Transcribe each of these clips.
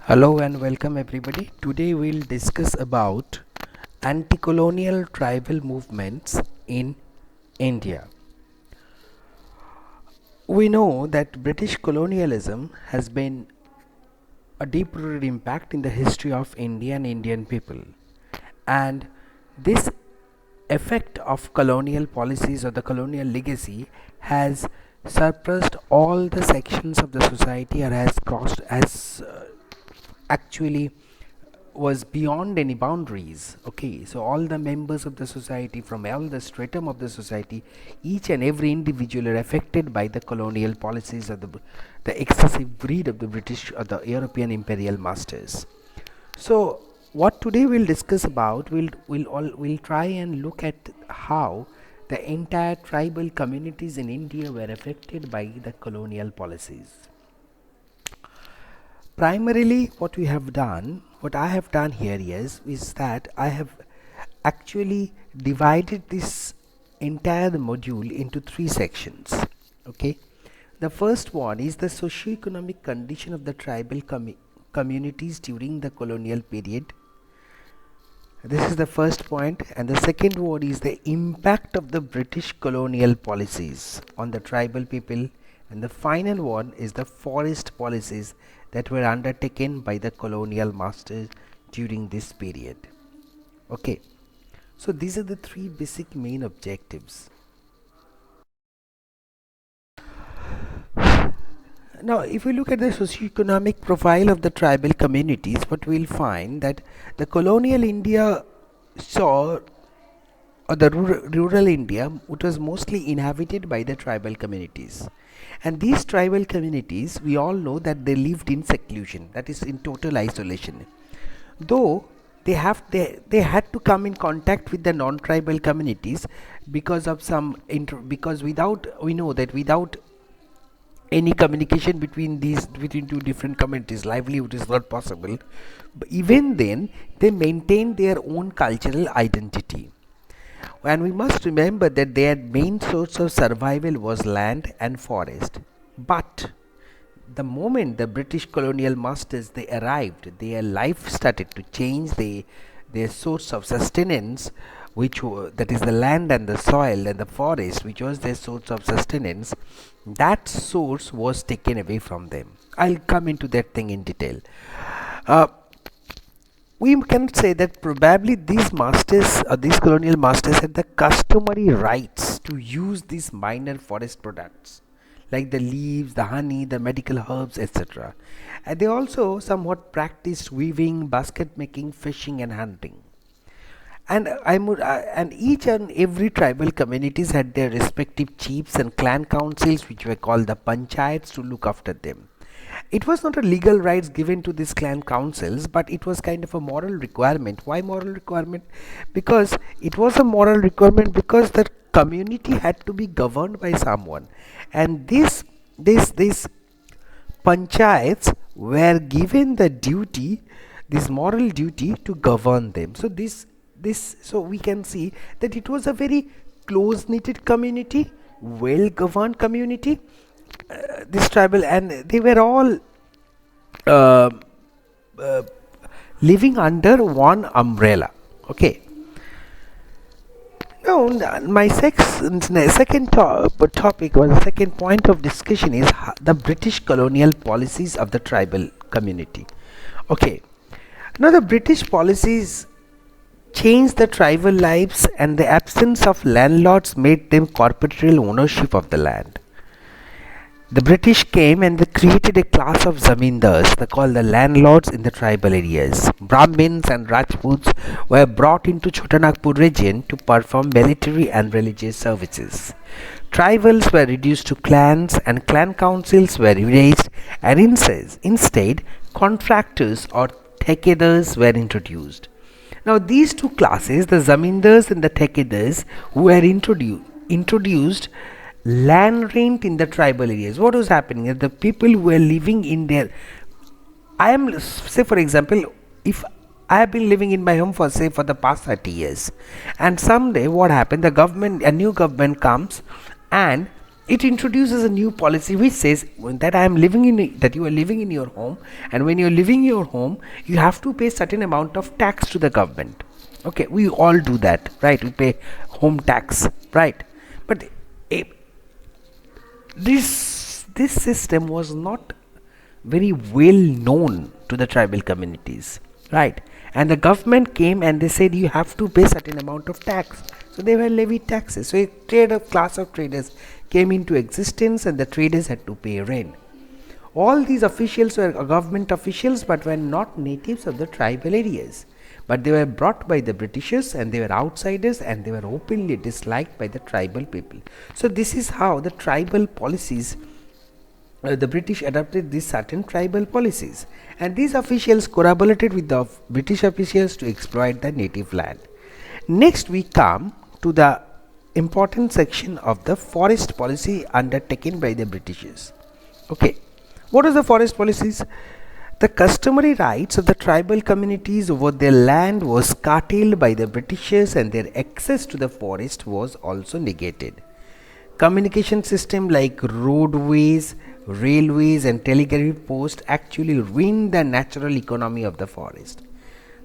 Hello and welcome everybody. Today we'll discuss about anti-colonial tribal movements in India. We know that British colonialism has been a deep-rooted impact in the history of India and Indian people. And this effect of colonial policies or the colonial legacy has surpassed all the sections of the society or has crossed as actually was beyond any boundaries. Okay, so all the members of the society, from all the stratum of the society, each and every individual are affected by the colonial policies of the excessive greed of the British or the European imperial masters. So what today we'll discuss about, we'll try and look at how the entire tribal communities in India were affected by the colonial policies. Primarily what I have done here is that I have actually divided this entire module into three sections. Okay, the first one is the socio-economic condition of the tribal communities during the colonial period. This is the first point, and the second one is the impact of the British colonial policies on the tribal people, and the final one is the forest policies that were undertaken by the colonial masters during this period. Okay, so these are the three basic main objectives. Now, if we look at the socio-economic profile of the tribal communities, what we'll find that the colonial India saw, or the rural India, it was mostly inhabited by the tribal communities. And these tribal communities, we all know that they lived in seclusion, that is in total isolation. Though they had to come in contact with the non-tribal communities because of because without, we know that without any communication between two different communities, livelihood is not possible. But even then, they maintained their own cultural identity. And we must remember that their main source of survival was land and forest. But the moment the British colonial masters they arrived, their life started to change. Their source of sustenance, that is the land and the soil and the forest, which was their source of sustenance, that source was taken away from them. I'll come into that thing in detail. We can say that probably these masters or these colonial masters had the customary rights to use these minor forest products like the leaves, the honey, the medical herbs, etc. And they also somewhat practiced weaving, basket making, fishing, and hunting. And each and every tribal communities had their respective chiefs and clan councils, which were called the panchayats, to look after them. It was not a legal rights given to these clan councils, but it was kind of a moral requirement. Why moral requirement? Because it was a moral requirement because the community had to be governed by someone, and these panchayats were given the duty, this moral duty, to govern them. So so we can see that it was a very close knitted community, well governed community, this tribal, and they were all uh, uh, living under one umbrella. Okay, now my second topic, or the second point of discussion, is the British colonial policies of the tribal community. Okay, now the British policies changed the tribal lives, and the absence of landlords made them corporeal ownership of the land. The British came and they created a class of zamindars, they called the landlords in the tribal areas. Brahmins and Rajputs were brought into Chotanagpur region to perform military and religious services. Tribals were reduced to clans and clan councils were erased, and instead contractors or thekedars were introduced. Now these two classes, the zamindars and the thekedars, were introduced land rent in the tribal areas. What was happening is the people who were living in their, say for example, if I have been living in my home for the past 30 years, and someday what happened, a new government comes and it introduces a new policy which says that I am living in that you are living in your home, and when you are living in your home, you have to pay certain amount of tax to the government. Okay, we all do that, right? We pay home tax, right? But eh, this system was not very well known to the tribal communities, right? And the government came and they said you have to pay certain amount of tax, so they were levied taxes. So a class of traders came into existence, and the traders had to pay rent. All these officials were government officials but were not natives of the tribal areas, but they were brought by the Britishers, and they were outsiders, and they were openly disliked by the tribal people. So this is how the tribal policies, the British adopted these certain tribal policies, and these officials collaborated with the British officials to exploit the native land. Next, we come to the important section of the forest policy undertaken by the Britishers. Okay, what are the forest policies? The customary rights of the tribal communities over their land was curtailed by the Britishers, and their access to the forest was also negated. Communication system like roadways, railways and telegraph posts actually ruined the natural economy of the forest.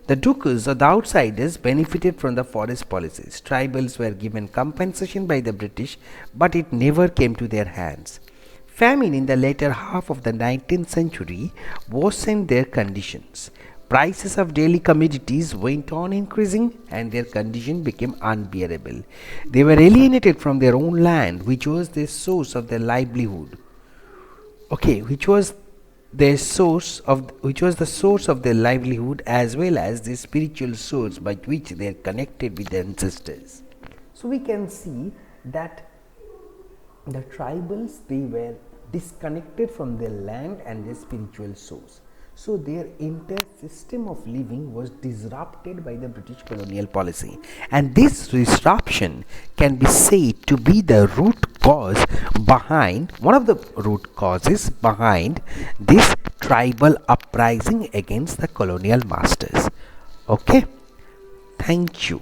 The Dukus or the outsiders benefited from the forest policies. Tribals were given compensation by the British, but it never came to their hands. Famine in the later half of the 19th century worsened their conditions. Prices of daily commodities went on increasing, and their condition became unbearable. They were alienated from their own land, which was the source of their livelihood. Okay, which was the source of their livelihood, as well as the spiritual source by which they are connected with their ancestors. So we can see that the tribals, they were disconnected from their land and their spiritual source. So their entire system of living was disrupted by the British colonial policy, and this disruption can be said to be the root cause behind one of the root causes behind this tribal uprising against the colonial masters. Okay, thank you.